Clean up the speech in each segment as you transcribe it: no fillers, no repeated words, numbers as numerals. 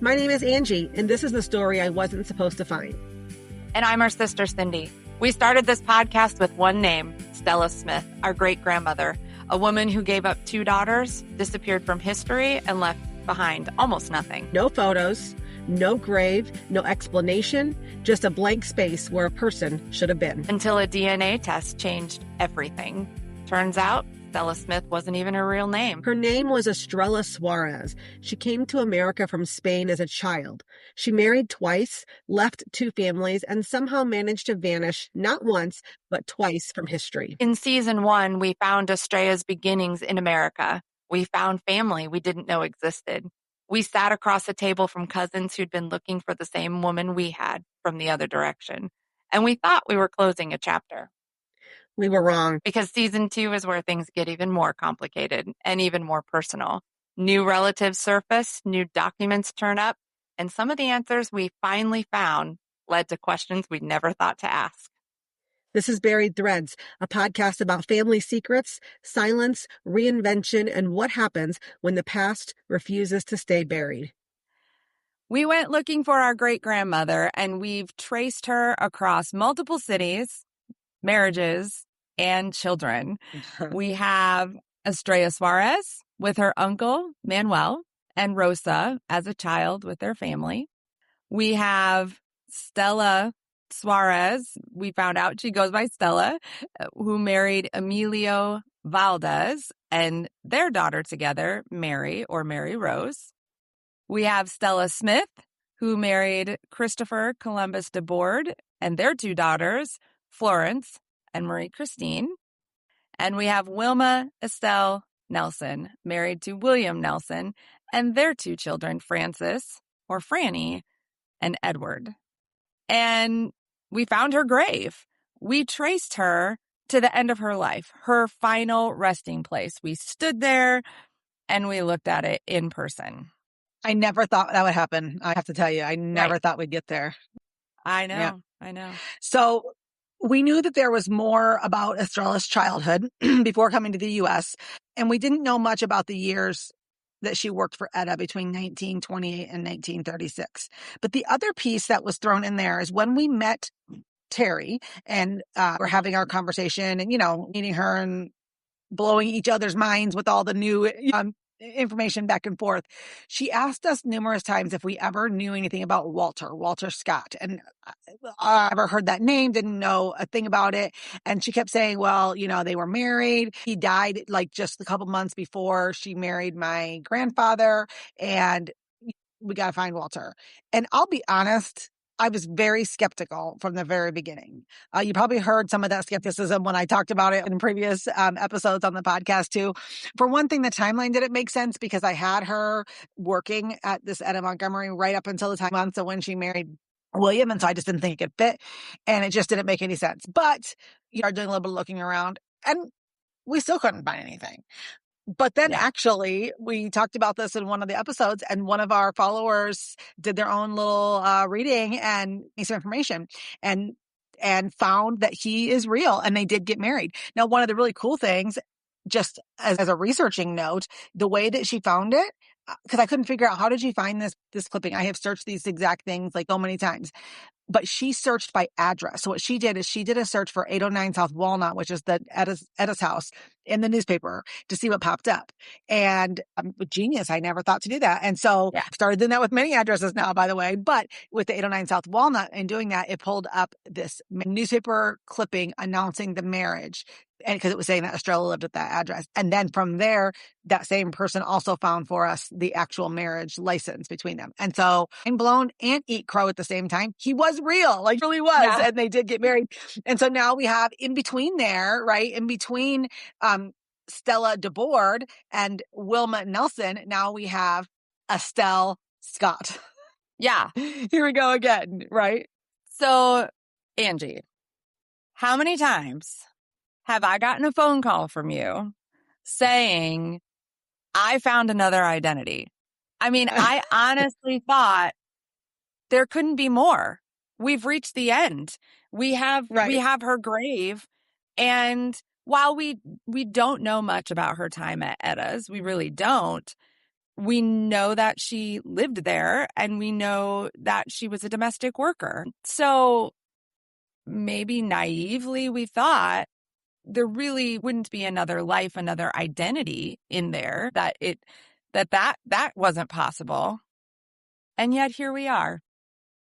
My name is Angie, and this is the story I wasn't supposed to find. And I'm our sister, Cindy. We started this podcast with one name, Stella Smith, our great-grandmother, a woman who gave up 2 daughters, disappeared from history, and left behind almost nothing. No photos, no grave, no explanation, just a blank space where a person should have been. Until a DNA test changed everything. Turns out, Stella Smith wasn't even her real name. Her name was Estrella Suarez. She came to America from Spain as a child. She married twice, left 2 families, and somehow managed to vanish not once, but twice from history. In season 1, we found Estrella's beginnings in America. We found family we didn't know existed. We sat across a table from cousins who'd been looking for the same woman we had from the other direction. And we thought we were closing a chapter. We were wrong. Because season 2 is where things get even more complicated and even more personal. New relatives surface, new documents turn up, and some of the answers we finally found led to questions we'd never thought to ask. This is Buried Threads, a podcast about family secrets, silence, reinvention, and what happens when the past refuses to stay buried. We went looking for our great-grandmother, and we've traced her across multiple cities, marriages, and children. We have Estrella Suarez with her uncle, Manuel, and Rosa as a child with their family. We have Stella Suarez. We found out she goes by Stella, who married Emilio Valdez and their daughter together, Mary or Mary Rose. We have Stella Smith, who married Christopher Columbus de Board and their 2 daughters, Florence and Marie Christine. And we have Wilma Estelle Nelson, married to William Nelson, and their 2 children, Frances, or Franny, and Edward. And we found her grave. We traced her to the end of her life, her final resting place. We stood there and we looked at it in person. I never thought that would happen. I have to tell you, I never thought we'd get there. I know. Yeah. I know. So we knew that there was more about Estrella's childhood before coming to the U.S., and we didn't know much about the years that she worked for Etta between 1928 and 1936. But the other piece that was thrown in there is when we met Terry and we're having our conversation and, meeting her and blowing each other's minds with all the new information back and forth. She asked us numerous times if we ever knew anything about Walter Scott. And I ever heard that name, didn't know a thing about it. And she kept saying, well, they were married. He died like just a couple months before she married my grandfather. And we got to find Walter. And I'll be honest, I was very skeptical from the very beginning. You probably heard some of that skepticism when I talked about it in previous episodes on the podcast too. For one thing, the timeline didn't make sense because I had her working at this Etta Montgomery right up until the time months of when she married William. And so I just didn't think it could fit. And it just didn't make any sense. But you are doing a little bit of looking around and we still couldn't find anything. But then actually, we talked about this in one of the episodes, and one of our followers did their own little reading and some information and found that he is real and they did get married. Now, one of the really cool things, just as a researching note, the way that she found it, because I couldn't figure out how did she find this clipping. I have searched these exact things like so many times. But she searched by address. So what she did is she did a search for 809 South Walnut, which is the Etta's house, in the newspaper to see what popped up. And I'm a genius. I never thought to do that. And so I started doing that with many addresses now, by the way. But with the 809 South Walnut and doing that, it pulled up this newspaper clipping announcing the marriage. And because it was saying that Estrella lived at that address. And then from there, that same person also found for us the actual marriage license between them. And so I'm blown and eat crow at the same time. He was real, like really was. Yeah. And they did get married. And so now we have in between there, right? In between Stella DeBoard and Wilma Nelson, now we have Estelle Scott. Yeah. Here we go again, right? So, Angie, how many times have I gotten a phone call from you saying, I found another identity? I mean, I honestly thought there couldn't be more. We've reached the end. We have her grave. And while we don't know much about her time at Etta's, we really don't, We know that she lived there, and we know that she was a domestic worker. So maybe naively we thought there really wouldn't be another life, another identity in there, that wasn't possible. And yet here we are.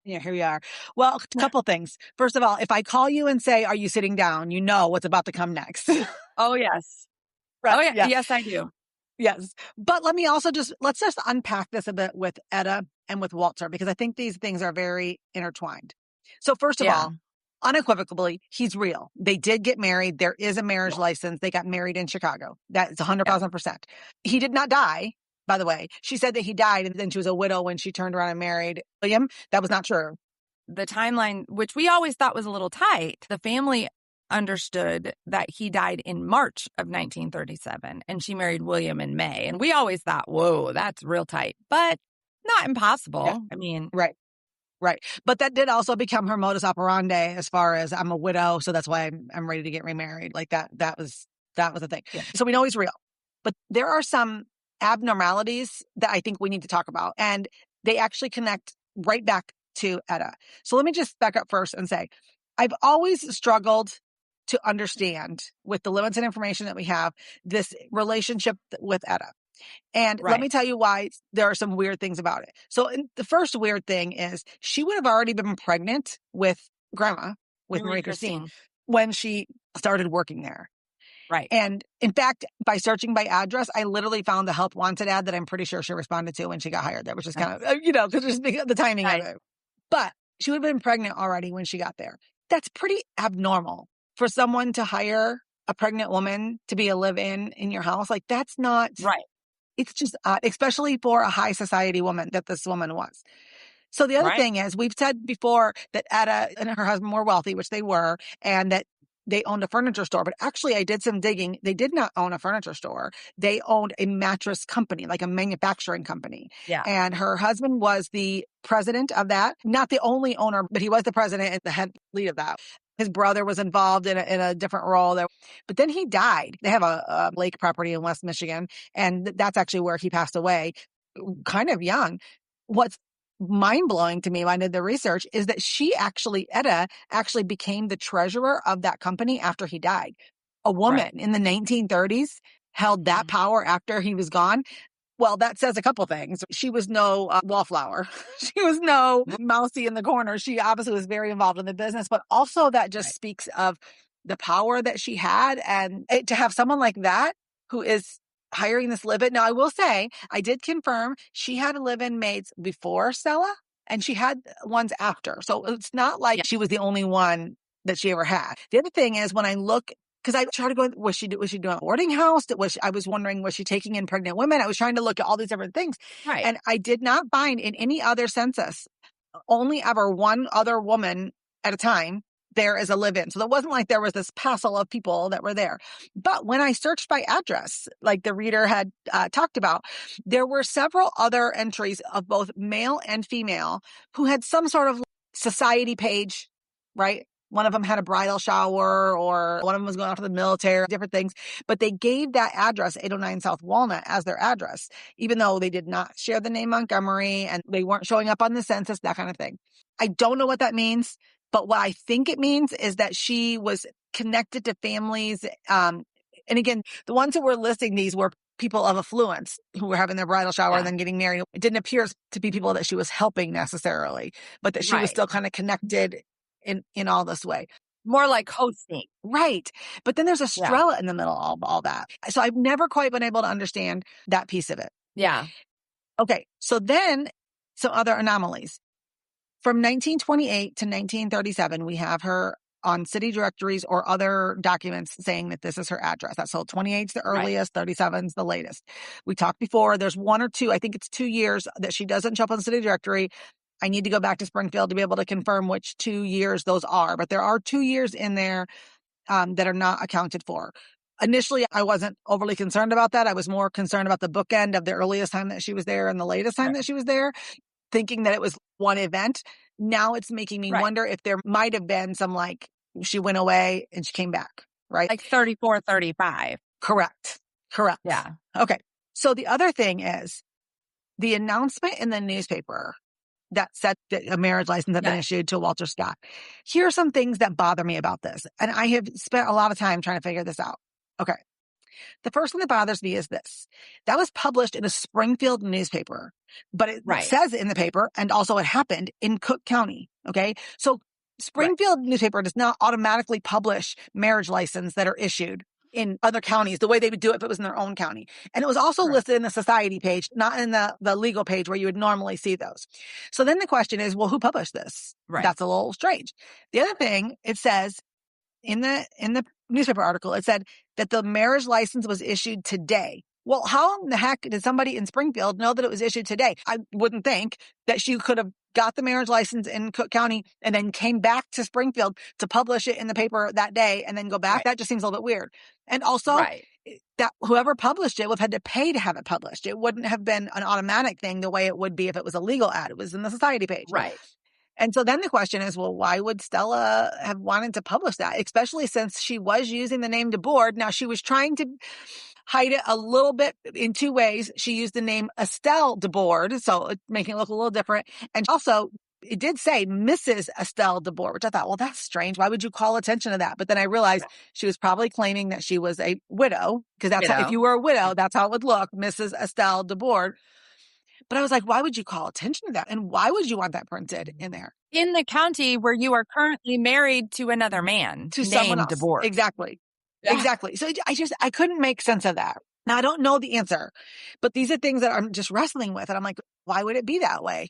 Yeah, here we are. Well, a couple things. First of all, if I call you and say, "Are you sitting down?" you know what's about to come next. Oh, yes. Right. Oh, yeah. Yeah. Yes, I do. Yes. But let's just unpack this a bit with Etta and with Walter, because I think these things are very intertwined. So first of Yeah. all, unequivocally, he's real. They did get married. There is a marriage license. They got married in Chicago. That's 100,000%. He did not die, by the way. She said that he died and then she was a widow when she turned around and married William. That was not true. The timeline, which we always thought was a little tight, the family understood that he died in March of 1937 and she married William in May. And we always thought, whoa, that's real tight, but not impossible. Yeah. I mean, Right. But that did also become her modus operandi as far as I'm a widow, so that's why I'm ready to get remarried. Like that was the thing. Yeah. So we know he's real. But there are some abnormalities that I think we need to talk about. And they actually connect right back to Etta. So let me just back up first and say, I've always struggled to understand, with the limited information that we have, this relationship with Etta. And let me tell you why there are some weird things about it. So the first weird thing is she would have already been pregnant with Grandma, with Marie Christine, when she started working there. Right. And in fact, by searching by address, I literally found the help wanted ad that I'm pretty sure she responded to when she got hired there, which is kind of, because just the timing of it. But she would have been pregnant already when she got there. That's pretty abnormal for someone to hire a pregnant woman to be a live-in in your house. Like, that's not right. It's just odd, especially for a high society woman that this woman was. So the other thing is, we've said before that Etta and her husband were wealthy, which they were, and that they owned a furniture store. But actually, I did some digging. They did not own a furniture store. They owned a mattress company, like a manufacturing company. Yeah. And her husband was the president of that. Not the only owner, but he was the president and the head lead of that. His brother was involved in a different role there. But then he died. They have a lake property in West Michigan, and that's actually where he passed away, kind of young. What's mind-blowing to me when I did the research is that Etta actually became the treasurer of that company after he died. A woman in the 1930s held that power after he was gone. Well, that says a couple things. She was no wallflower. She was no mousy in the corner. She obviously was very involved in the business, but also that just speaks of the power that she had. And to have someone like that who is hiring this live-in. Now, I will say, I did confirm she had live-in maids before Stella and she had ones after. So it's not like she was the only one that she ever had. The other thing is, when I look, because I tried to go, was she doing a boarding house? I was wondering, was she taking in pregnant women? I was trying to look at all these different things. Right. And I did not find in any other census, only ever one other woman at a time there as a live-in. So it wasn't like there was this passel of people that were there. But when I searched by address, like the reader had talked about, there were several other entries of both male and female who had some sort of society page, right? One of them had a bridal shower, or one of them was going off to the military, different things. But they gave that address, 809 South Walnut, as their address, even though they did not share the name Montgomery and they weren't showing up on the census, that kind of thing. I don't know what that means, but what I think it means is that she was connected to families. And again, the ones who were listing these were people of affluence who were having their bridal shower and then getting married. It didn't appear to be people that she was helping necessarily, but that she was still kind of connected in all this way. More like hosting. Right. But then there's Estrella in the middle of all that. So I've never quite been able to understand that piece of it. Yeah. Okay. So then some other anomalies. From 1928 to 1937, we have her on city directories or other documents saying that this is her address. That's so 28 is the earliest, 37 is the latest. We talked before, there's one or two, I think it's 2 years that she doesn't show up on the city directory. I need to go back to Springfield to be able to confirm which 2 years those are. But there are 2 years in there that are not accounted for. Initially, I wasn't overly concerned about that. I was more concerned about the bookend of the earliest time that she was there and the latest time that she was there, thinking that it was one event. Now it's making me wonder if there might have been some, like, she went away and she came back, right? Like 34, 35. Correct. Yeah. Okay. So the other thing is, the announcement in the newspaper that said that a marriage license had been issued to Walter Scott. Here are some things that bother me about this. And I have spent a lot of time trying to figure this out. Okay. The first thing that bothers me is this. That was published in a Springfield newspaper, but it says in the paper, and also it happened in Cook County. Okay. So Springfield newspaper does not automatically publish marriage licenses that are issued in other counties the way they would do it if it was in their own county. And it was also listed in the society page, not in the legal page where you would normally see those. So then the question is, well, who published this? That's a little strange. The other thing, it says in the newspaper article, it said that the marriage license was issued today. Well, how in the heck did somebody in Springfield know that it was issued today? I wouldn't think that she could have got the marriage license in Cook County and then came back to Springfield to publish it in the paper that day and then go back. That just seems a little bit weird. And also that whoever published it would have had to pay to have it published. It wouldn't have been an automatic thing the way it would be if it was a legal ad. It was in the society page. And so then the question is, well, why would Stella have wanted to publish that? Especially since she was using the name DeBoard. Now, she was trying to hide it a little bit in two ways. She used the name Estelle DeBoard, so making it look a little different. And also, it did say Mrs. Estelle DeBoard, which I thought, well, that's strange. Why would you call attention to that? But then I realized she was probably claiming that she was a widow, because that's how, if you were a widow, that's how it would look, Mrs. Estelle DeBoard. But I was like, why would you call attention to that? And why would you want that printed in there? In the county where you are currently married to another man. To someone else. DeBoard. Exactly. Yeah. Exactly. So I couldn't make sense of that. Now, I don't know the answer, but these are things that I'm just wrestling with. And I'm like, why would it be that way?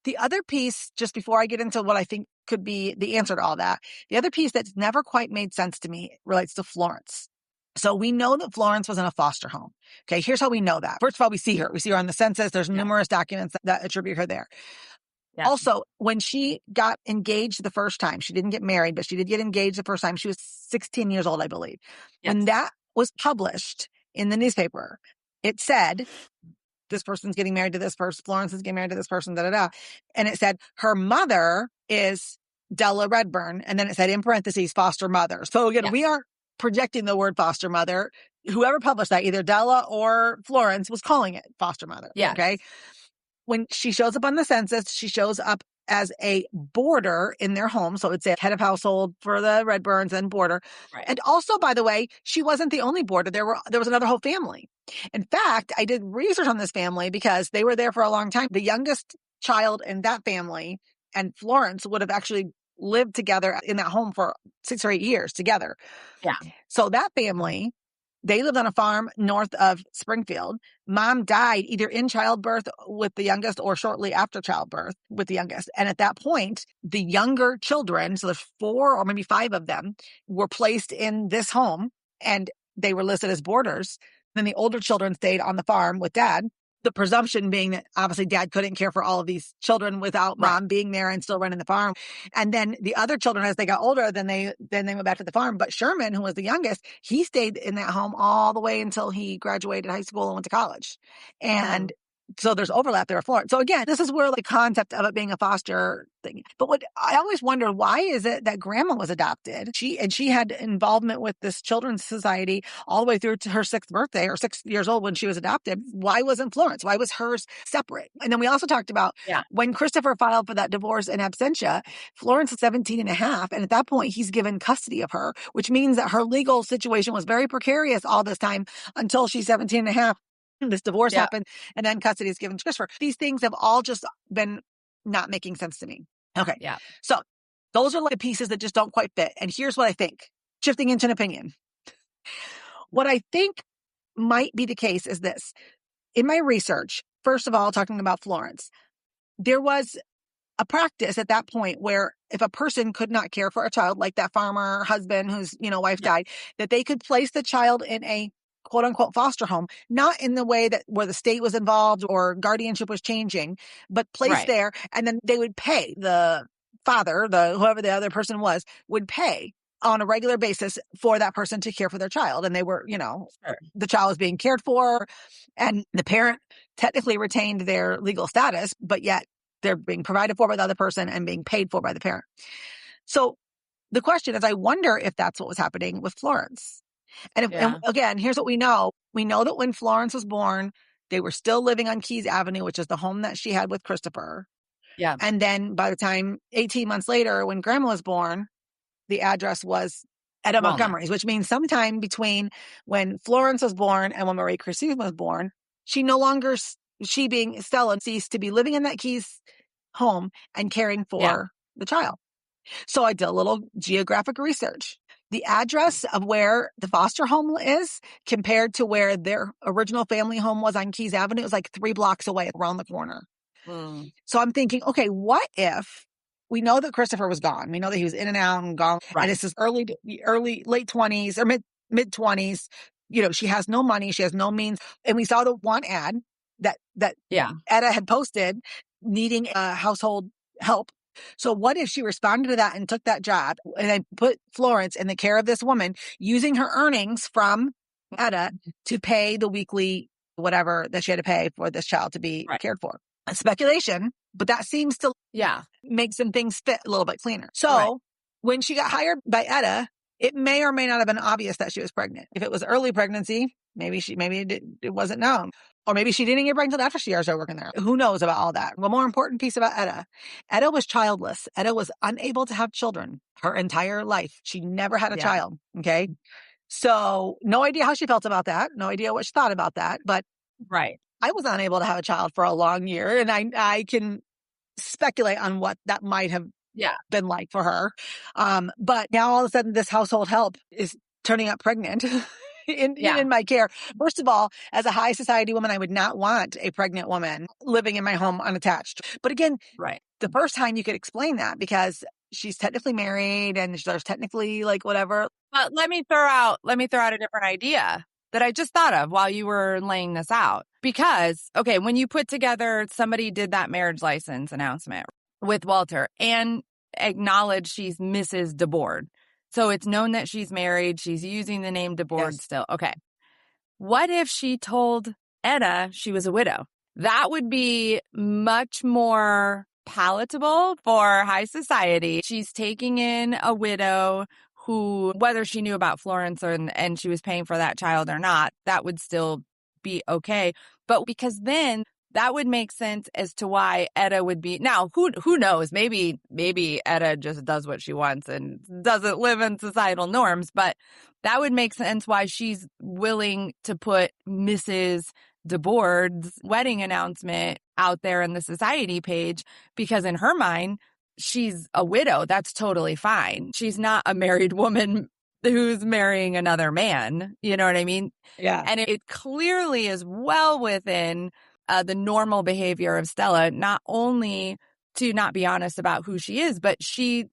The other piece, just before I get into what I think could be the answer to all that, the other piece that's never quite made sense to me relates to Florence. So we know that Florence was in a foster home. Okay, here's how we know that. First of all, we see her. We see her on the census. There's numerous documents that attribute her there. Yeah. Also, when she got engaged the first time, she didn't get married, but she did get engaged the first time. She was 16 years old, I believe. Yes. When that was published in the newspaper, it said, this person's getting married to this person. Florence is getting married to this person, da-da-da. And it said, her mother is Della Redburn. And then it said, in parentheses, foster mother. So again, we aren't projecting the word foster mother. Whoever published that, either Della or Florence, was calling it foster mother. Yeah. Okay. When she shows up on the census, she shows up as a boarder in their home. So it's a head of household for the Redburns and boarder. Right. And also, by the way, she wasn't the only boarder. There was another whole family. In fact, I did research on this family because they were there for a long time. The youngest child in that family and Florence would have actually lived together in that home for 6 or 8 years together. Yeah. So that family, they lived on a farm north of Springfield. Mom died either in childbirth with the youngest or shortly after childbirth with the youngest. And at that point, the younger children, so there's 4 or maybe 5 of them, were placed in this home and they were listed as boarders. Then the older children stayed on the farm with dad. The presumption being that obviously dad couldn't care for all of these children without mom being there and still running the farm. And then the other children, as they got older, then they went back to the farm. But Sherman, who was the youngest, he stayed in that home all the way until he graduated high school and went to college. And so there's overlap there with Florence. So again, this is where the concept of it being a foster thing. But what I always wondered, why is it that grandma was adopted? She had involvement with this children's society all the way through to her 6th birthday or 6 years old when she was adopted. Why wasn't Florence? Why was hers separate? And then we also talked about when Christopher filed for that divorce in absentia, Florence is 17 and a half. And at that point, he's given custody of her, which means that her legal situation was very precarious all this time until she's 17 and a half. This divorce happened, and then custody is given to Christopher. These things have all just been not making sense to me. Okay. Yeah. So those are like pieces that just don't quite fit. And here's what I think, shifting into an opinion. What I think might be the case is this. In my research, first of all, talking about Florence, there was a practice at that point where if a person could not care for a child, like that farmer husband whose, wife died, that they could place the child in a quote unquote foster home, not in the way that where the state was involved or guardianship was changing, but placed there. And then they would pay the father, whoever the other person was, would pay on a regular basis for that person to care for their child. And they were, the child was being cared for and the parent technically retained their legal status, but yet they're being provided for by the other person and being paid for by the parent. So the question is, I wonder if that's what was happening with Florence. And again, here's what we know. We know that when Florence was born, They were still living on Keys Avenue, which is the home that she had with Christopher. Yeah. And then by the time 18 months later, when Grandma was born, the address was Etta Walnut. Montgomery's, which means sometime between when Florence was born and when Marie Christine was born, she being Stella, ceased to be living in that Keys home and caring for the child. So I did a little geographic research. The address of where the foster home is compared to where their original family home was on Keys Avenue is like 3 blocks away around the corner. So I'm thinking, okay, what if we know that Christopher was gone? We know that he was in and out and gone. Right. And it's his late 20s or mid 20s. You know, she has no money. She has no means. And we saw the one ad that Etta had posted needing household help. So what if she responded to that and took that job and then put Florence in the care of this woman using her earnings from Etta to pay the weekly whatever that she had to pay for this child to be cared for? A speculation, but that seems to make some things fit a little bit cleaner. So when she got hired by Etta, it may or may not have been obvious that she was pregnant. If it was early pregnancy, maybe it wasn't known. Or maybe she didn't get pregnant after she started working there. Who knows about all that? One more important piece about Etta. Etta was childless. Etta was unable to have children her entire life. She never had a child. Okay. So no idea how she felt about that. No idea what she thought about that. But I was unable to have a child for a long year. And I can speculate on what that might have been like for her. But now all of a sudden this household help is turning up pregnant. In my care. First of all, as a high society woman, I would not want a pregnant woman living in my home unattached. But again, the first time you could explain that because she's technically married and there's technically like whatever. But let me throw out a different idea that I just thought of while you were laying this out. Because, okay, when you put together, somebody did that marriage license announcement with Walter and acknowledged she's Mrs. DeBoard. So it's known that she's married. She's using the name DeBoard still. Okay. What if she told Etta she was a widow? That would be much more palatable for high society. She's taking in a widow who, whether she knew about Florence and she was paying for that child or not, that would still be okay. But because then that would make sense as to why Etta would be. Now, who knows? Maybe Etta just does what she wants and doesn't live in societal norms. But that would make sense why she's willing to put Mrs. DeBoard's wedding announcement out there in the society page, because in her mind, she's a widow. That's totally fine. She's not a married woman who's marrying another man. You know what I mean? Yeah. And it clearly is well within the normal behavior of Stella, not only to not be honest about who she is, but she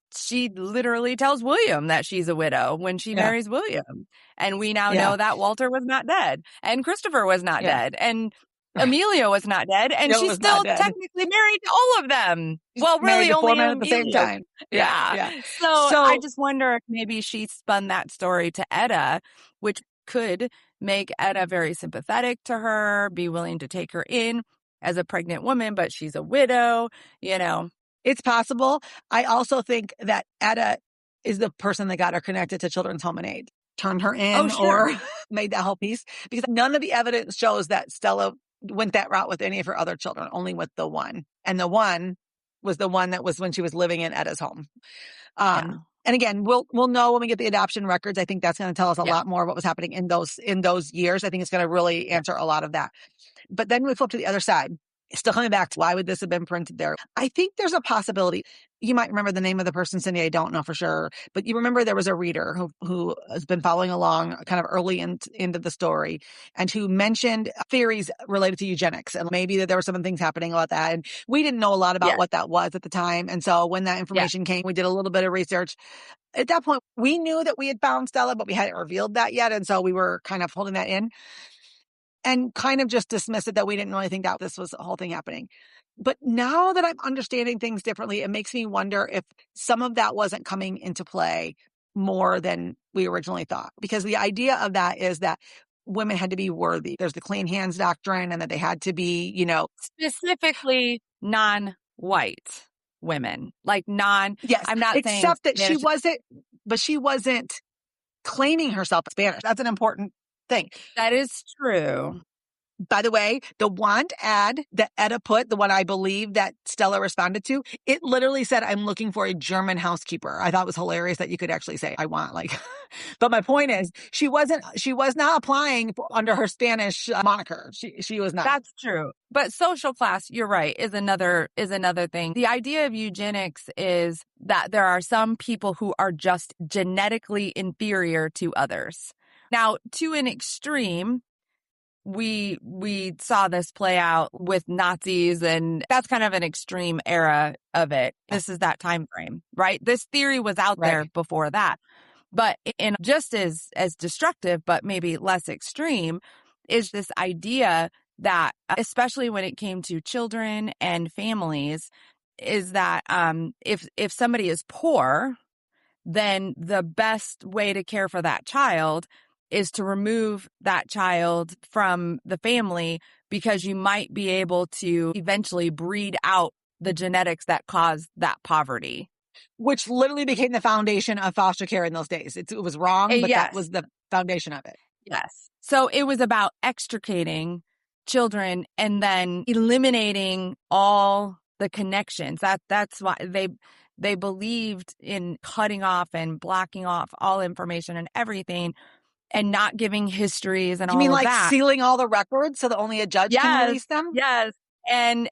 literally tells William that she's a widow when she marries William. And we now know that Walter was not dead and Christopher was not dead and Amelia was not dead. And she's still technically married to all of them. Well, really only at the same time. Yeah. So I just wonder if maybe she spun that story to Etta, which could make Etta very sympathetic to her, be willing to take her in as a pregnant woman, but she's a widow, you know. It's possible. I also think that Etta is the person that got her connected to Children's Home and Aid, turned her in or made that whole piece, because none of the evidence shows that Stella went that route with any of her other children, only with the one. And the one was the one that was when she was living in Etta's home. And again, we'll know when we get the adoption records. I think that's going to tell us a lot more of what was happening in those years. I think it's going to really answer a lot of that. But then we flip to the other side. Still coming back to why would this have been printed there? I think there's a possibility. You might remember the name of the person, Cindy. I don't know for sure. But you remember there was a reader who has been following along kind of early into the story and who mentioned theories related to eugenics and maybe that there were some things happening about that. And we didn't know a lot about what that was at the time. And so when that information came, we did a little bit of research. At that point, we knew that we had found Stella, but we hadn't revealed that yet. And so we were kind of holding that in and kind of just dismissed it that we didn't really think that this was the whole thing happening. But now that I'm understanding things differently, it makes me wonder if some of that wasn't coming into play more than we originally thought. Because the idea of that is that women had to be worthy. There's the clean hands doctrine and that they had to be, specifically non-white women, like Yes, I'm not saying except that she wasn't claiming herself Spanish. That's an important thing. That is true. By the way, the want ad that Etta put, the one I believe that Stella responded to, it literally said, I'm looking for a German housekeeper. I thought it was hilarious that you could actually say, I want like, but my point is she was not applying under her Spanish moniker. She was not. That's true. But social class, you're right, is another thing. The idea of eugenics is that there are some people who are just genetically inferior to others. Now, to an extreme, we saw this play out with Nazis, and that's kind of an extreme era of it. This is that time frame, right? This theory was out there before that. But in just as destructive, but maybe less extreme, is this idea that, especially when it came to children and families, is that if somebody is poor, then the best way to care for that child is to remove that child from the family, because you might be able to eventually breed out the genetics that cause that poverty. Which literally became the foundation of foster care in those days. It was wrong, but that was the foundation of it. Yes. So it was about extricating children and then eliminating all the connections. That's why they believed in cutting off and blocking off all information and everything, and not giving histories and all of that. You mean like sealing all the records so that only a judge can release them? Yes. And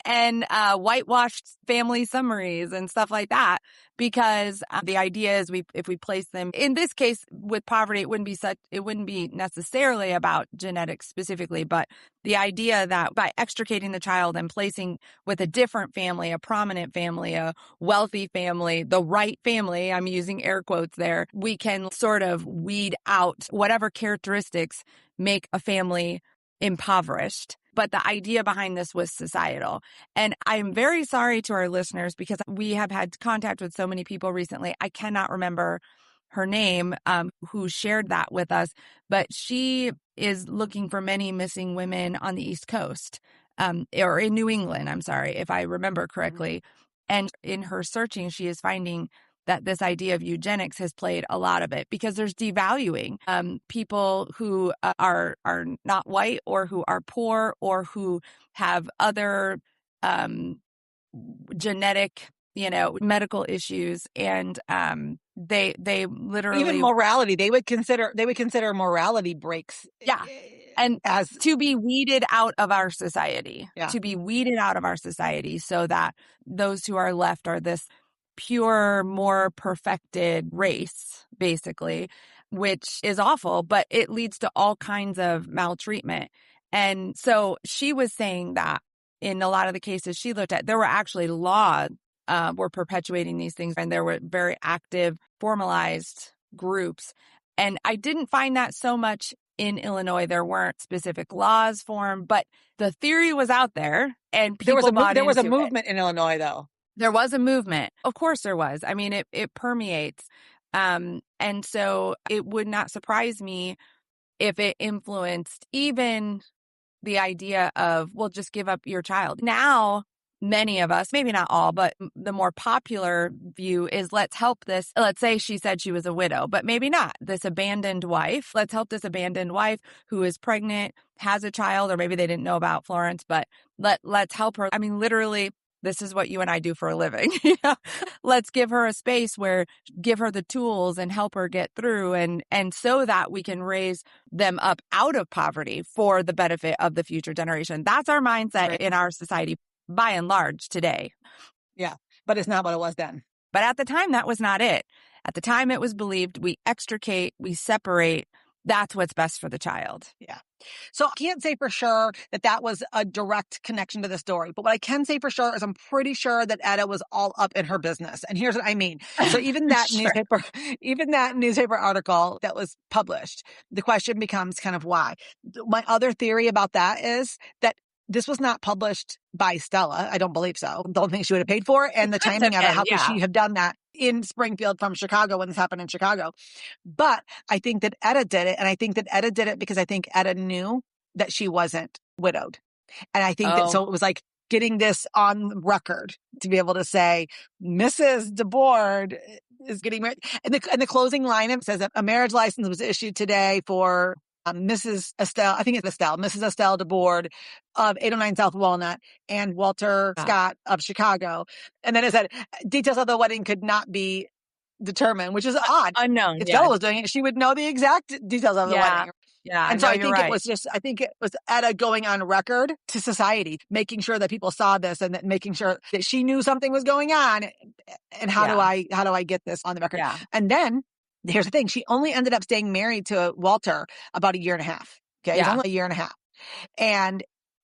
whitewashed family summaries and stuff like that, because the idea is if we place them in this case with poverty, it wouldn't be necessarily about genetics specifically, but the idea that by extricating the child and placing with a different family, a prominent family, a wealthy family, the right family, I'm using air quotes there, we can sort of weed out whatever characteristics make a family impoverished. But the idea behind this was societal. And I'm very sorry to our listeners, because we have had contact with so many people recently. I cannot remember her name, who shared that with us, but she is looking for many missing women on the East Coast, or in New England, I'm sorry, if I remember correctly. And in her searching, she is finding that this idea of eugenics has played a lot of it, because there's devaluing people who are not white, or who are poor, or who have other genetic, medical issues, and they literally, even morality. They would consider morality breaks. Yeah. And as to be weeded out of our society, so that those who are left are this pure, more perfected race, basically, which is awful, but it leads to all kinds of maltreatment. And so she was saying that in a lot of the cases she looked at, there were actually laws were perpetuating these things, and there were very active, formalized groups. And I didn't find that so much in Illinois. There weren't specific laws formed, but the theory was out there, and people there was a movement in Illinois, though. There was a movement. Of course there was. I mean, it permeates. And so it would not surprise me if it influenced even the idea of, well, just give up your child. Now, many of us, maybe not all, but the more popular view is, let's help this. Let's say she said she was a widow, but maybe not. This abandoned wife. Let's help this abandoned wife who is pregnant, has a child, or maybe they didn't know about Florence, but let's help her. I mean, literally, this is what you and I do for a living. Let's give her a space where, give her the tools and help her get through, and so that we can raise them up out of poverty for the benefit of the future generation. That's our mindset in our society by and large today. Yeah, but it's not what it was then. But at the time, that was not it. At the time, it was believed we extricate, we separate. That's what's best for the child. Yeah. So I can't say for sure that was a direct connection to the story. But what I can say for sure is I'm pretty sure that Etta was all up in her business. And here's what I mean. So even that newspaper article that was published, the question becomes kind of why. My other theory about that is that this was not published by Stella. I don't believe so. Don't think she would have paid for it. And the timing of it, how could she have done that in Springfield from Chicago when this happened in Chicago? But I think that Etta did it. And I think that Etta did it because I think Etta knew that she wasn't widowed. And I think that so it was like getting this on record to be able to say, Mrs. DeBoard is getting married. And the closing line says that a marriage license was issued today for Mrs. Estelle, I think it's Estelle, Mrs. Estelle DeBoard of 809 South Walnut, and Walter Scott of Chicago. And then it said, details of the wedding could not be determined, which is odd. Unknown. If Stella was doing it, she would know the exact details of the wedding. Yeah. And so I think it was Etta going on record to society, making sure that people saw this and that making sure that she knew something was going on. And how do I get this on the record? Yeah. And then here's the thing. She only ended up staying married to Walter about a year and a half. Okay. It was only a year and a half. And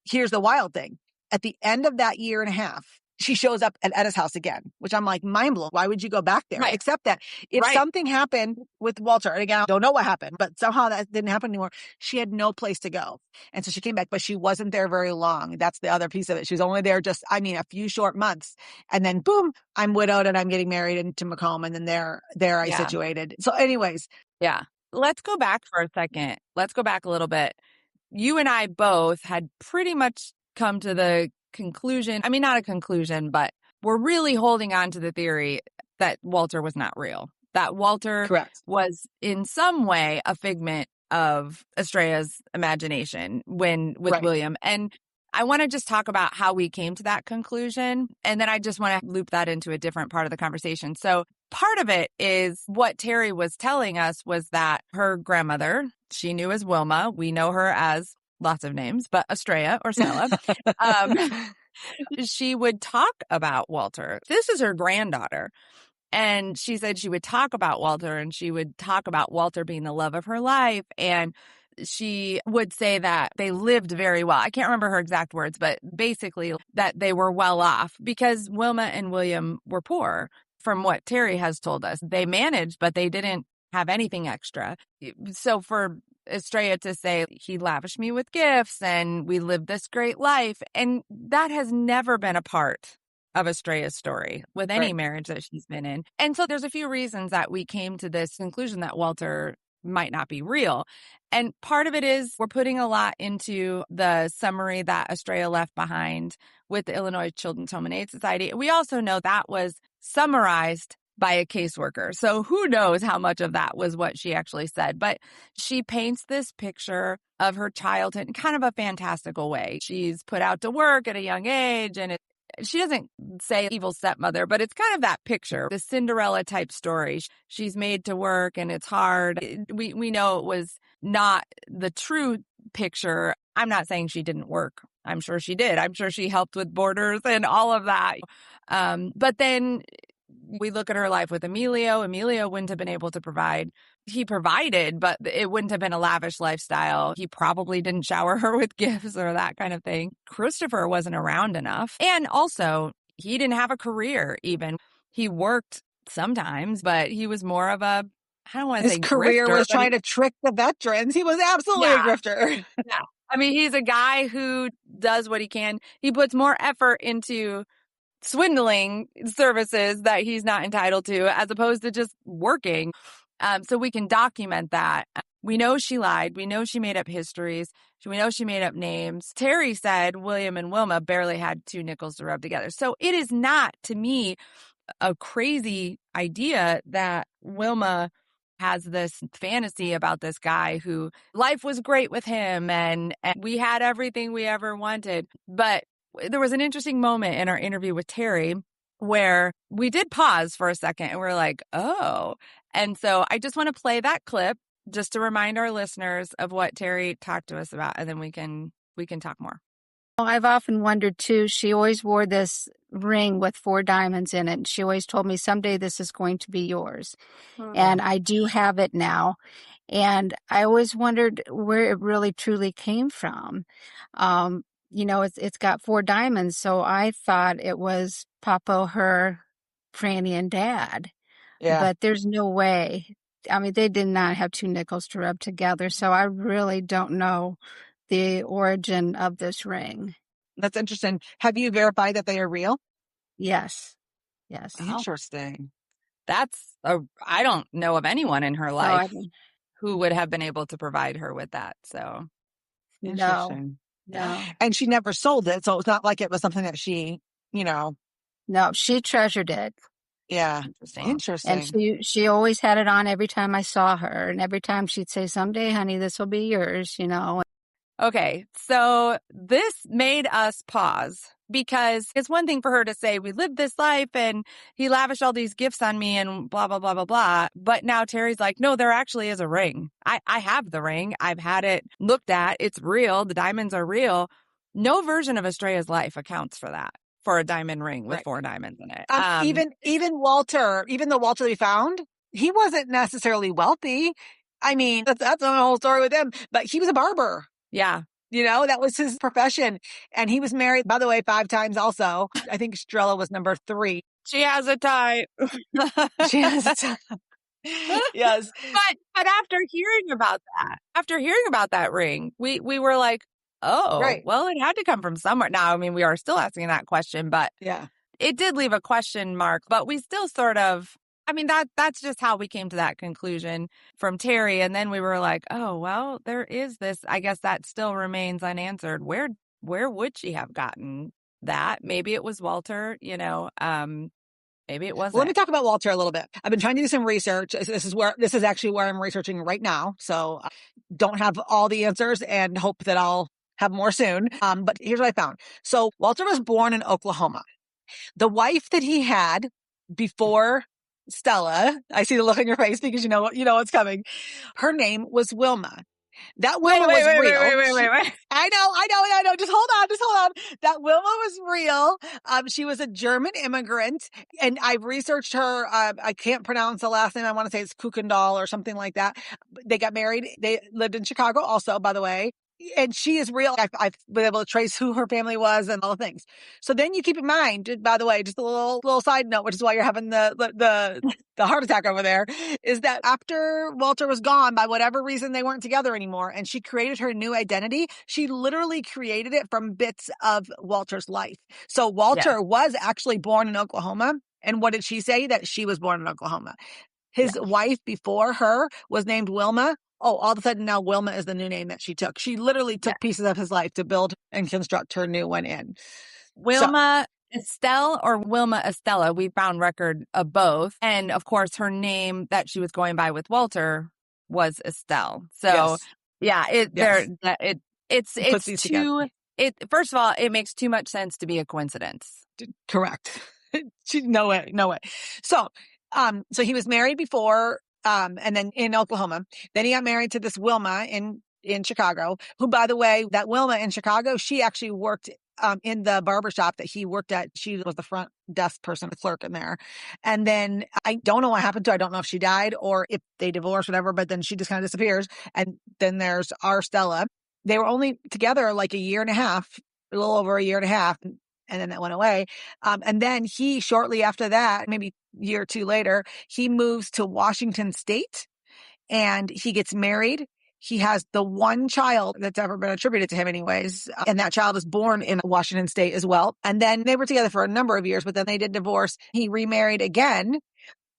here's the wild thing. At the end of that year and a half, she shows up at Etta's house again, which I'm like, mind blown. Why would you go back there? Right. Except that if something happened with Walter, and again, I don't know what happened, but somehow that didn't happen anymore. She had no place to go. And so she came back, but she wasn't there very long. That's the other piece of it. She was only there a few short months. And then boom, I'm widowed and I'm getting married into Macomb. And then there I situated. So anyways. Yeah. Let's go back for a second. Let's go back a little bit. You and I both had pretty much come to the conclusion. I mean, not a conclusion, but we're really holding on to the theory that Walter was not real. That Walter was in some way a figment of Estrella's imagination with William. And I want to just talk about how we came to that conclusion. And then I just want to loop that into a different part of the conversation. So part of it is what Terry was telling us was that her grandmother, she knew as Wilma. We know her as lots of names, but Estrella or Stella. She would talk about Walter. This is her granddaughter. And she said she would talk about Walter, and she would talk about Walter being the love of her life. And she would say that they lived very well. I can't remember her exact words, but basically that they were well off because Wilma and William were poor. From what Terry has told us, they managed, but they didn't have anything extra. So for Estrella to say, he lavished me with gifts and we lived this great life. And that has never been a part of Estrella's story with any marriage that she's been in. And so there's a few reasons that we came to this conclusion that Walter might not be real. And part of it is we're putting a lot into the summary that Estrella left behind with the Illinois Children's Home and Aid Society. We also know that was summarized by a caseworker. So who knows how much of that was what she actually said. But she paints this picture of her childhood in kind of a fantastical way. She's put out to work at a young age, and she doesn't say evil stepmother, but it's kind of that picture, the Cinderella type story. She's made to work and it's hard. We know it was not the true picture. I'm not saying she didn't work. I'm sure she did. I'm sure she helped with borders and all of that. But then we look at her life with Emilio. Emilio wouldn't have been able to provide. He provided, but it wouldn't have been a lavish lifestyle. He probably didn't shower her with gifts or that kind of thing. Christopher wasn't around enough. And also, he didn't have a career even. He worked sometimes, but he was more of a, I don't want to say his career grifter, was trying to trick the veterans. He was absolutely a grifter. Yeah. I mean, he's a guy who does what he can. He puts more effort into swindling services that he's not entitled to as opposed to just working. So we can document that. We know she lied. We know she made up histories. We know she made up names. Terry said William and Wilma barely had 2 nickels to rub together. So it is not, to me, a crazy idea that Wilma has this fantasy about this guy who life was great with him and we had everything we ever wanted. But there was an interesting moment in our interview with Terry where we did pause for a second and we're like, oh. And so I just want to play that clip just to remind our listeners of what Terry talked to us about, and then we can talk more. I've often wondered too, she always wore this ring with 4 diamonds in it. She always told me someday this is going to be yours. And I do have it now. And I always wondered where it really truly came from. It's got 4 diamonds. So I thought it was Papa, her, Franny, and Dad. Yeah. But there's no way. I mean, they did not have 2 nickels to rub together. So I really don't know the origin of this ring. That's interesting. Have you verified that they are real? Yes. Interesting. I don't know of anyone in her life who would have been able to provide her with that. So interesting. No. And she never sold it. So it's not like it was something that she, No, she treasured it. Yeah. Interesting. And Interesting. she always had it on every time I saw her. And every time she'd say, someday, honey, this will be yours, you know. Okay, so this made us pause because it's one thing for her to say, we lived this life and he lavished all these gifts on me and blah, blah, blah, blah, blah. But now Terry's like, no, there actually is a ring. I have the ring. I've had it looked at. It's real. The diamonds are real. No version of Estrella's life accounts for that, for a diamond ring with 4 diamonds in it. Even Walter, even the Walter that we found, he wasn't necessarily wealthy. I mean, that's a whole story with him, but he was a barber. Yeah. You know, that was his profession. And he was married, by the way, 5 times also. I think Estrella was number 3. She has a type. She has a type. Yes. But after hearing about that ring, we were like, oh, Right. well, it had to come from somewhere. Now, I mean, we are still asking that question, but yeah, it did leave a question mark, but we still sort of, I mean, that's just how we came to that conclusion from Terry. And then we were like, oh, well, there is this, I guess that still remains unanswered. Where would she have gotten that? Maybe it was Walter, you know, maybe it wasn't. Well, let me talk about Walter a little bit. I've been trying to do some research. This is actually where I'm researching right now. So don't have all the answers and hope that I'll have more soon. But here's what I found. So Walter was born in Oklahoma. The wife that he had before Stella, I see the look on your face because you know what's coming. Her name was Wilma. That Wilma was real. Wait. I know. Just hold on. That Wilma was real. She was a German immigrant, and I've researched her. I can't pronounce the last name. I want to say it's Kukendall or something like that. They got married. They lived in Chicago also, by the way. And she is real. I've been able to trace who her family was and all the things. So then you keep in mind, by the way, just a little side note, which is why you're having the heart attack over there, is that after Walter was gone, by whatever reason, they weren't together anymore, and she created her new identity. She literally created it from bits of Walter's life. So Walter was actually born in Oklahoma. And what did she say? That she was born in Oklahoma. His wife before her was named Wilma. Oh, all of a sudden now Wilma is the new name that she took. She literally took pieces of his life to build and construct her new one in. Wilma Estelle or Wilma Estella, we found record of both. And of course, her name that she was going by with Walter was Estelle. So it's too, first of all, it makes too much sense to be a coincidence. Correct. No way. So he was married before, and then in Oklahoma. Then he got married to this Wilma in Chicago, who, by the way, that Wilma in Chicago, she actually worked in the barbershop that he worked at. She was the front desk person, the clerk in there. And then I don't know what happened to her. I don't know if she died or if they divorced, whatever, but then she just kind of disappears. And then there's our Stella. They were only together like a year and a half, a little over a year and a half. And then that went away. And then he, shortly after that, maybe a year or two later, he moves to Washington State and he gets married. He has the one child that's ever been attributed to him anyways. And that child is born in Washington State as well. And then they were together for a number of years, but then they did divorce. He remarried again.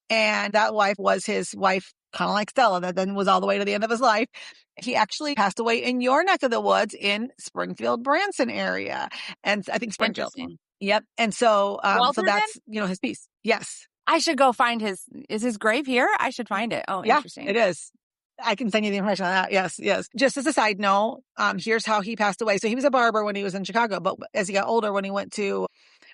And that wife was his wife, kind of like Stella, that then was all the way to the end of his life. He actually passed away in your neck of the woods in Springfield, Branson area. And I think Springfield. Yep. And so, so that's, his piece. Yes. I should go find is his grave here? I should find it. Oh, yeah, interesting. It is. I can send you the information on that. Yes. Just as a side note, here's how he passed away. So he was a barber when he was in Chicago, but as he got older, when he went to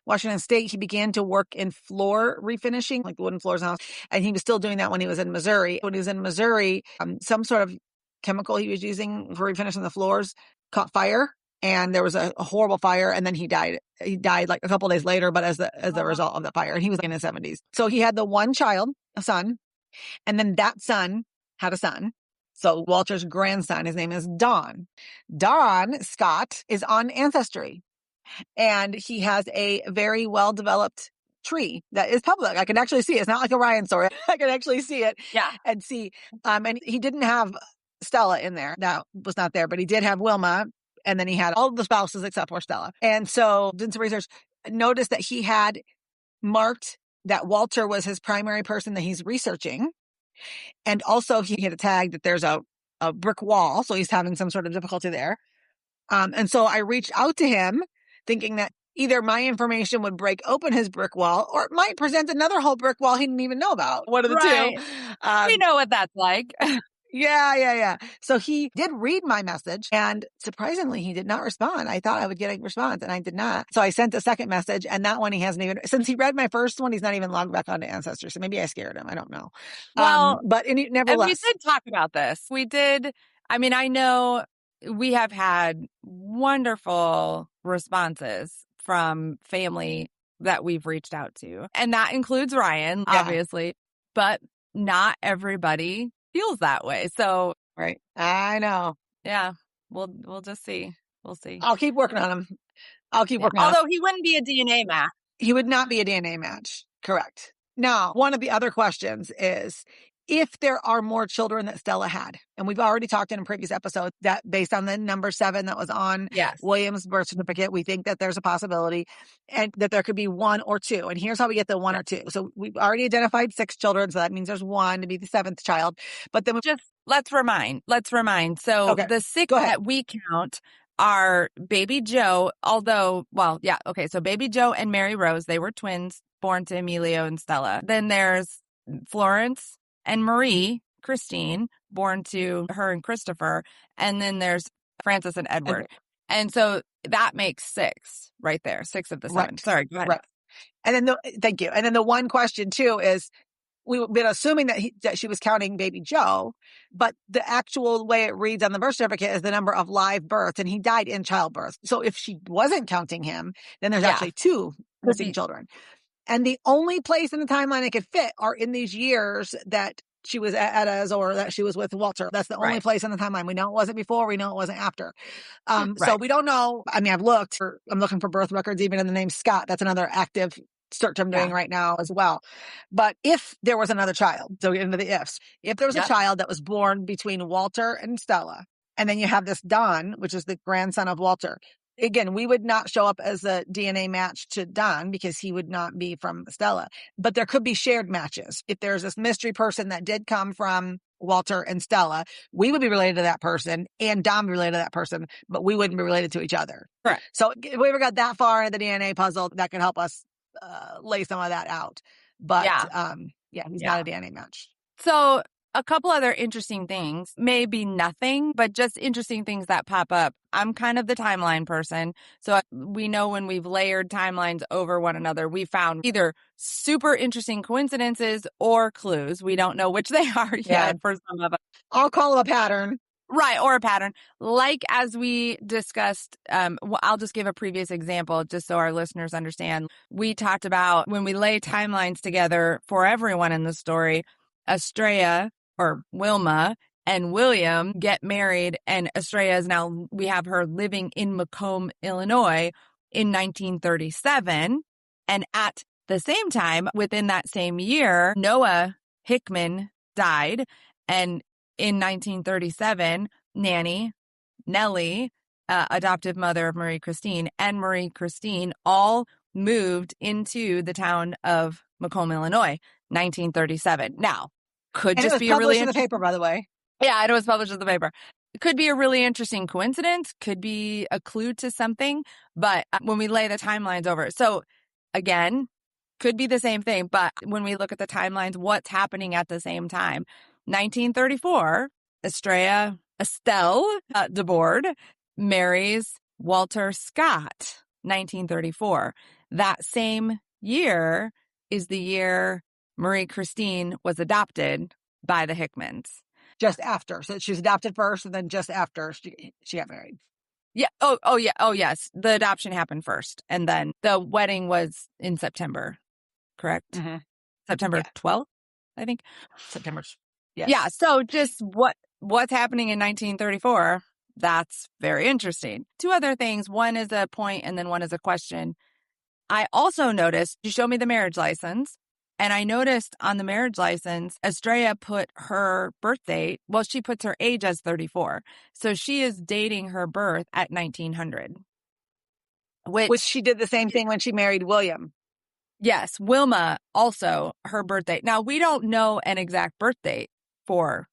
Washington State, he began to work in floor refinishing, like the wooden floors in the house. And he was still doing that when he was in Missouri. When he was in Missouri, some sort of chemical he was using for refinishing the floors caught fire. And there was a horrible fire. And then he died. He died like a couple of days later, but as the result of the fire. And he was in his 70s. So he had the one child, a son. And then that son had a son. So Walter's grandson, his name is Don. Don Scott is on Ancestry. And he has a very well-developed tree that is public. I can actually see it. It's not like a Ryan story. I can actually see it. Yeah. And see. And he didn't have Stella in there. That was not there. But he did have Wilma. And then he had all the spouses except for Stella. And so did some research. Noticed that he had marked that Walter was his primary person that he's researching. And also he had a tag that there's a brick wall. So he's having some sort of difficulty there. And so I reached out to him thinking that either my information would break open his brick wall or it might present another whole brick wall he didn't even know about. One of the Right. two. We know what that's like. Yeah. So he did read my message and surprisingly, he did not respond. I thought I would get a response and I did not. So I sent a second message and that one he hasn't even, since he read my first one, he's not even logged back onto Ancestry. So maybe I scared him. I don't know. Well, but nevertheless. And we did talk about this. I know we have had wonderful responses from family that we've reached out to. And that includes Ryan, obviously, but not everybody feels that way. So, right. I know. Yeah, we'll just see. We'll see. I'll keep working on him. Although he wouldn't be a DNA match. He would not be a DNA match. Correct. Now, one of the other questions is if there are more children that Stella had, and we've already talked in a previous episode that based on the number 7 that was on William's birth certificate, we think that there's a possibility and that there could be 1 or 2. And here's how we get the 1 or 2. So we've already identified 6 children. So that means there's 1 to be the 7th child. But then let's remind. So the 6 that we count are Baby Joe, so Baby Joe and Mary Rose, they were twins born to Emilio and Stella. Then there's Florence and Marie Christine, born to her and Christopher. And then there's Francis and Edward. And so that makes 6 right there, 6 of the 7. Right. Sorry, go ahead. Right. And then thank you. And then the one question too is, we've been assuming that she was counting Baby Joe, but the actual way it reads on the birth certificate is the number of live births, and he died in childbirth. So if she wasn't counting him, then there's actually 2 missing children. And the only place in the timeline it could fit are in these years that she was at Edda's or that she was with Walter. That's the only place in the timeline. We know it wasn't before. We know it wasn't after. So we don't know. I mean, I'm looking for birth records, even in the name Scott. That's another active search I'm doing right now as well. But if there was another child, so into the ifs, if there was a child that was born between Walter and Stella, and then you have this Don, which is the grandson of Walter. Again, we would not show up as a DNA match to Don because he would not be from Stella, but there could be shared matches. If there's this mystery person that did come from Walter and Stella, we would be related to that person and Don be related to that person, but we wouldn't be related to each other. Correct. So if we ever got that far into the DNA puzzle, that could help us lay some of that out. But he's not a DNA match. So a couple other interesting things, maybe nothing, but just interesting things that pop up. I'm kind of the timeline person. So we know when we've layered timelines over one another, we found either super interesting coincidences or clues. We don't know which they are yet for some of us. I'll call them a pattern. Right, or a pattern. Like as we discussed, I'll just give a previous example just so our listeners understand. We talked about when we lay timelines together for everyone in the story, Estrella or Wilma and William get married, and Estrella is now, we have her living in Macomb, Illinois in 1937. And at the same time, within that same year, Noah Hickman died. And in 1937, Nanny, Nellie, adoptive mother of Marie Christine, and Marie Christine all moved into the town of Macomb, Illinois, 1937. Now, could just be a really in the paper, by the way. Yeah, it was published in the paper. It could be a really interesting coincidence, could be a clue to something, but when we lay the timelines over, so again, could be the same thing, but when we look at the timelines, what's happening at the same time? 1934, Estelle DeBoard marries Walter Scott, 1934. That same year is the year Marie Christine was adopted by the Hickmans. Just after. So she was adopted first, and then just after she got married. Yeah. Oh, yeah. Oh, yes. The adoption happened first, and then the wedding was in September, correct? Mm-hmm. September 12th, I think. September. Yes. Yeah. So just what's happening in 1934, that's very interesting. 2 other things. One is a point, and then one is a question. I also noticed, you showed me the marriage license. And I noticed on the marriage license, Estrella put her birth date, well, she puts her age as 34. So she is dating her birth at 1900. Which she did the same thing when she married William. Yes. Wilma also, her birth date. Now, we don't know an exact birth date for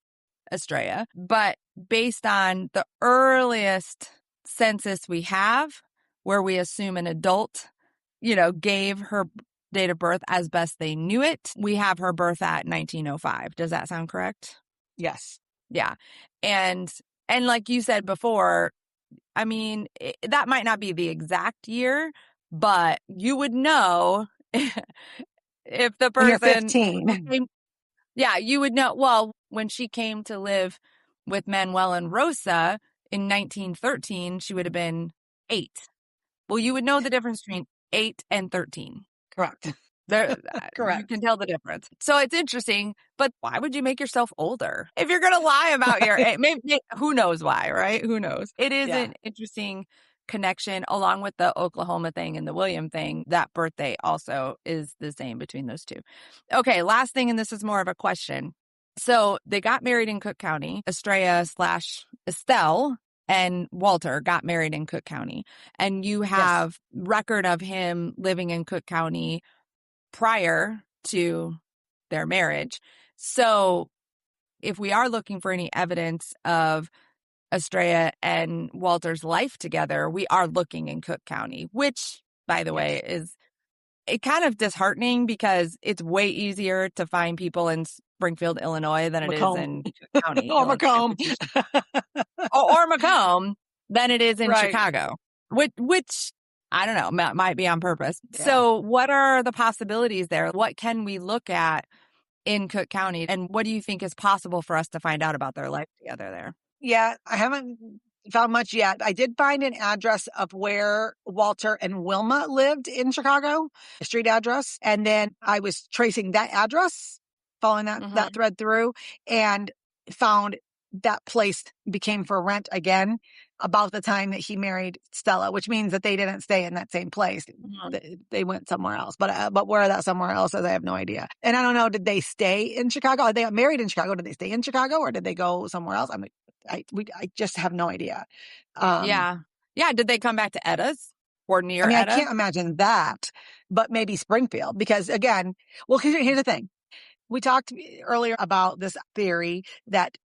Estrella, but based on the earliest census we have, where we assume an adult, gave her date of birth as best they knew it. We have her birth at 1905. Does that sound correct? Yes. Yeah. And like you said before, I mean, that might not be the exact year, but you would know if the When you're person 15. yeah, you would know. Well, when she came to live with Manuel and Rosa in 1913, she would have been 8. Well, you would know the difference between 8 and 13. Correct. There, you Correct. can tell the difference. So it's interesting, but why would you make yourself older if you're going to lie about your age? Maybe, who knows why, right? Who knows? It is an interesting connection along with the Oklahoma thing and the William thing. That birthday also is the same between those two. Okay, last thing, and this is more of a question. So they got married in Cook County. Estrella/Estelle and Walter got married in Cook County. And you have record of him living in Cook County prior to their marriage. So if we are looking for any evidence of Estrella and Walter's life together, we are looking in Cook County, which, by the way, is kind of disheartening because it's way easier to find people in Springfield, Illinois than it is in Cook County. Or Macomb. or Macomb than it is in Chicago, which I don't know, might be on purpose. Yeah. So what are the possibilities there? What can we look at in Cook County? And what do you think is possible for us to find out about their life together there? Yeah, I haven't found much yet. I did find an address of where Walter and Wilma lived in Chicago, a street address. And then I was tracing that address, following that thread through, and found that place became for rent again about the time that he married Stella, which means that they didn't stay in that same place. They went somewhere else. But where that somewhere else is, I have no idea. And I don't know, did they stay in Chicago? They got married in Chicago. Did they stay in Chicago or did they go somewhere else? I just have no idea. Yeah. Did they come back to Etta's or near Etta? I can't imagine that, but maybe Springfield, because again, well, here's the thing. We talked earlier about this theory that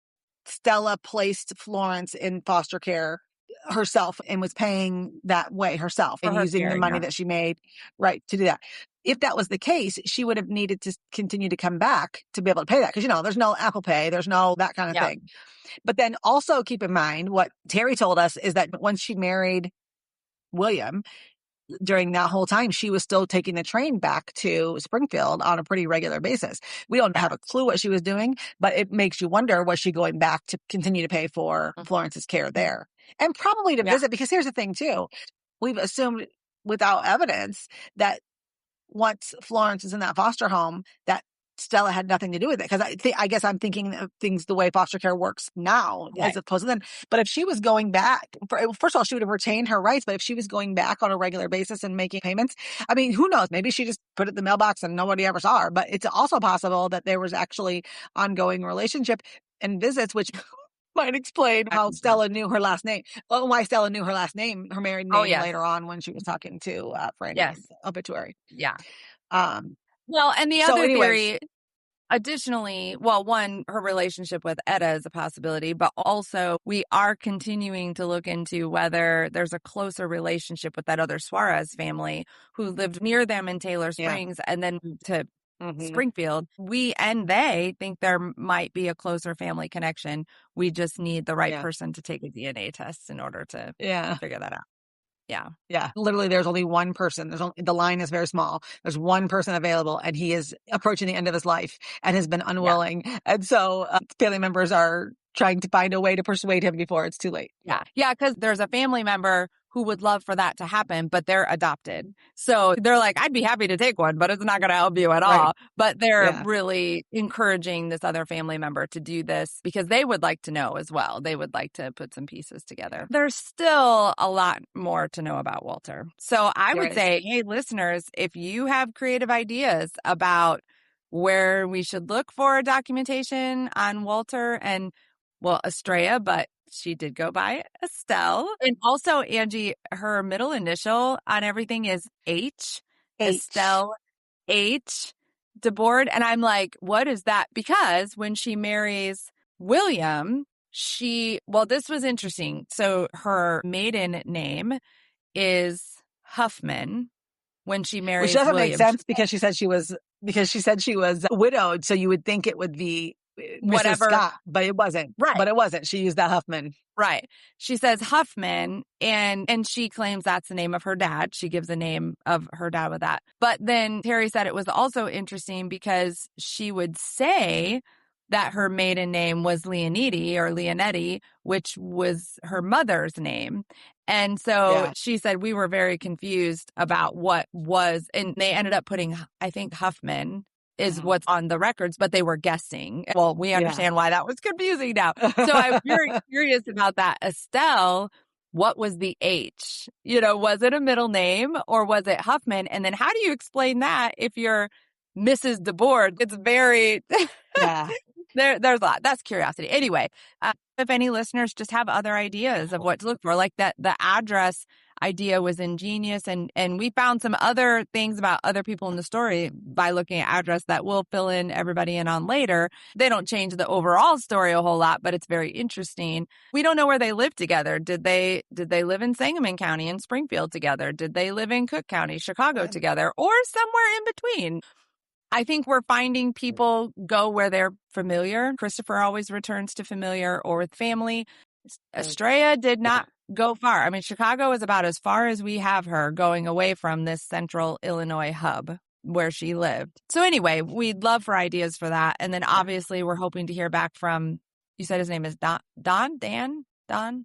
Stella placed Florence in foster care herself and was paying that way herself and using the money that she made, to do that. If that was the case, she would have needed to continue to come back to be able to pay that. Because, there's no Apple Pay, there's no that kind of thing. But then also keep in mind what Terry told us is that once she married William, during that whole time, she was still taking the train back to Springfield on a pretty regular basis. We don't have a clue what she was doing, but it makes you wonder, was she going back to continue to pay for Florence's care there? And probably to visit, because here's the thing too. We've assumed without evidence that once Florence is in that foster home, that Stella had nothing to do with it. Because I guess I'm thinking of things the way foster care works now, as opposed to then. But if she was going back, first of all, she would have retained her rights. But if she was going back on a regular basis and making payments, I mean, who knows? Maybe she just put it in the mailbox and nobody ever saw her. But it's also possible that there was actually ongoing relationship and visits, which might explain how Stella knew her last name. Well, why Stella knew her last name, her married name, later on when she was talking to Franny Obituary. Yeah. Well, and the other theory, additionally, one, her relationship with Etta is a possibility, but also we are continuing to look into whether there's a closer relationship with that other Suarez family who lived near them in Taylor Springs and then moved to Springfield. We and they think there might be a closer family connection. We just need the right person to take a DNA test in order to figure that out. Yeah. Literally, there's only one person. The line is very small. There's one person available, and he is approaching the end of his life and has been unwilling. And so family members are trying to find a way to persuade him before it's too late. Yeah, because there's a family member who would love for that to happen, but they're adopted. So they're like, I'd be happy to take one, but it's not going to help you at all. But they're really encouraging this other family member to do this because they would like to know as well. They would like to put some pieces together. There's still a lot more to know about Walter. So I would say, hey, listeners, if you have creative ideas about where we should look for documentation on Walter and, Estrella, but she did go by Estelle. And also, Angie, her middle initial on everything is H. Estelle H. DeBoard. And I'm like, what is that? Because when she marries William, this was interesting. So her maiden name is Huffman when she marries Which doesn't William. make sense because she said she was widowed, so you would think it would be Mrs. Whatever. Scott, but it wasn't. Right. But it wasn't. She used that Huffman. Right. She says Huffman, and she claims that's the name of her dad. She gives the name of her dad with that. But then Terry said it was also interesting because she would say that her maiden name was Leonetti, which was her mother's name. And so she said we were very confused about what was, and they ended up putting, I think, Huffman is what's on the records, but they were guessing. Well, we understand why that was confusing now. So I'm very curious about that. Estelle, what was the H? Was it a middle name or was it Huffman? And then how do you explain that if you're Mrs. DeBoard? It's very, there's a lot. That's curiosity. Anyway, if any listeners just have other ideas of what to look for, like that, the address idea was ingenious. And we found some other things about other people in the story by looking at address that we'll fill everybody in on later. They don't change the overall story a whole lot, but it's very interesting. We don't know where they lived together. Did they live in Sangamon County and Springfield together? Did they live in Cook County, Chicago together, or somewhere in between? I think we're finding people go where they're familiar. Christopher always returns to familiar or with family. Estrella did not go far. I mean, Chicago is about as far as we have her going away from this central Illinois hub where she lived. So anyway, we'd love for ideas for that. And then obviously we're hoping to hear back from, you said his name is Dan?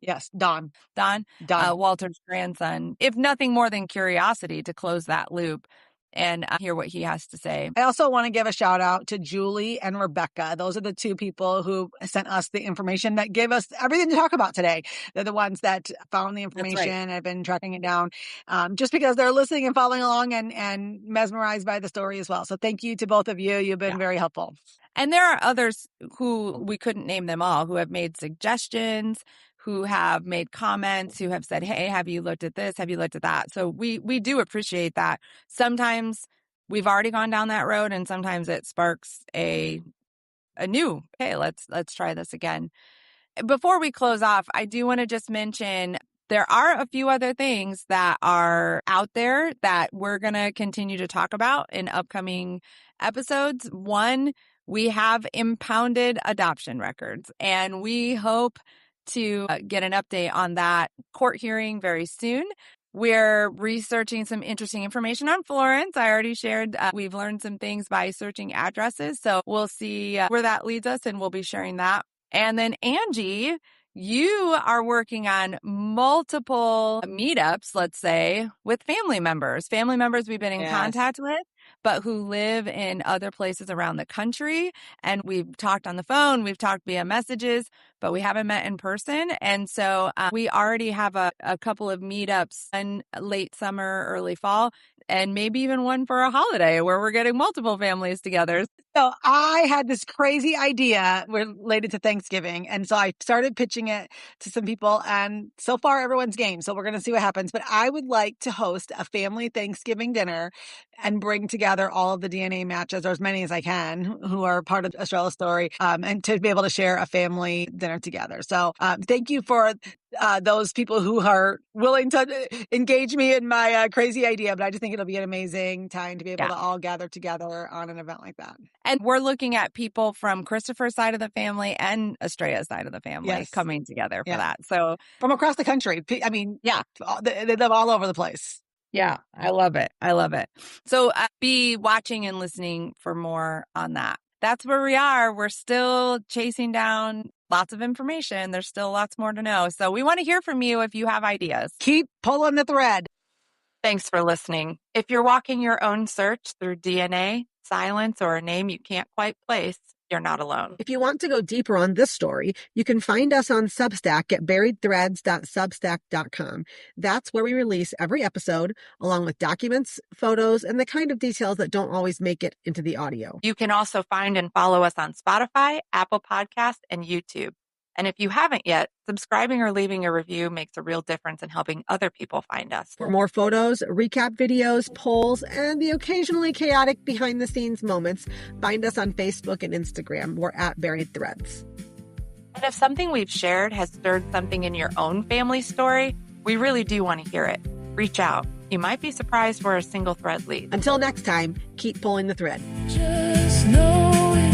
Yes, Don. Walter's grandson. If nothing more than curiosity to close that loop and hear what he has to say. I also want to give a shout out to Julie and Rebecca. Those are the two people who sent us the information that gave us everything to talk about today. They're the ones that found the information and have been tracking it down just because they're listening and following along and mesmerized by the story as well. So thank you to both of you. You've been very helpful. And there are others who we couldn't name them all, who have made suggestions, who have made comments, who have said, hey, have you looked at this? Have you looked at that? So we do appreciate that. Sometimes we've already gone down that road and sometimes it sparks a new, hey, let's try this again. Before we close off, I do want to just mention there are a few other things that are out there that we're going to continue to talk about in upcoming episodes. One, we have impounded adoption records, and we hope to get an update on that court hearing very soon. We're researching some interesting information on Florence. I already shared we've learned some things by searching addresses. So we'll see where that leads us, and we'll be sharing that. And then Angie, you are working on multiple meetups, let's say, with family members we've been in contact with, but who live in other places around the country. And we've talked on the phone, we've talked via messages, but we haven't met in person. And so we already have a couple of meetups in late summer, early fall, and maybe even one for a holiday where we're getting multiple families together. So I had this crazy idea related to Thanksgiving. And so I started pitching it to some people, and so far everyone's game. So we're going to see what happens. But I would like to host a family Thanksgiving dinner and bring together all of the DNA matches, or as many as I can, who are part of Estrella's story, and to be able to share a family dinner together. So thank you for those people who are willing to engage me in my crazy idea. But I just think it'll be an amazing time to be able to all gather together on an event like that. And we're looking at people from Christopher's side of the family and Estrella's side of the family coming together for that. So from across the country, I mean, they live all over the place. Yeah, I love it. I love it. So be watching and listening for more on that. That's where we are. We're still chasing down lots of information. There's still lots more to know. So we want to hear from you if you have ideas. Keep pulling the thread. Thanks for listening. If you're walking your own search through DNA, silence, or a name you can't quite place, you're not alone. If you want to go deeper on this story, you can find us on Substack at buriedthreads.substack.com. That's where we release every episode, along with documents, photos, and the kind of details that don't always make it into the audio. You can also find and follow us on Spotify, Apple Podcasts, and YouTube. And if you haven't yet, subscribing or leaving a review makes a real difference in helping other people find us. For more photos, recap videos, polls, and the occasionally chaotic behind-the-scenes moments, find us on Facebook and Instagram. We're at Buried Threads. And if something we've shared has stirred something in your own family story, we really do want to hear it. Reach out. You might be surprised where a single thread leads. Until next time, keep pulling the thread. Just knowing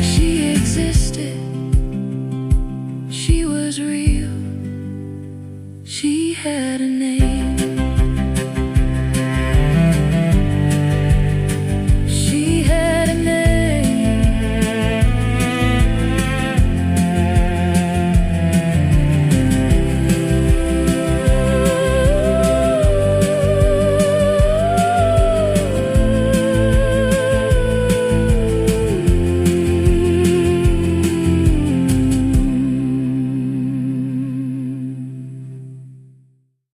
she existed, she was real, she had an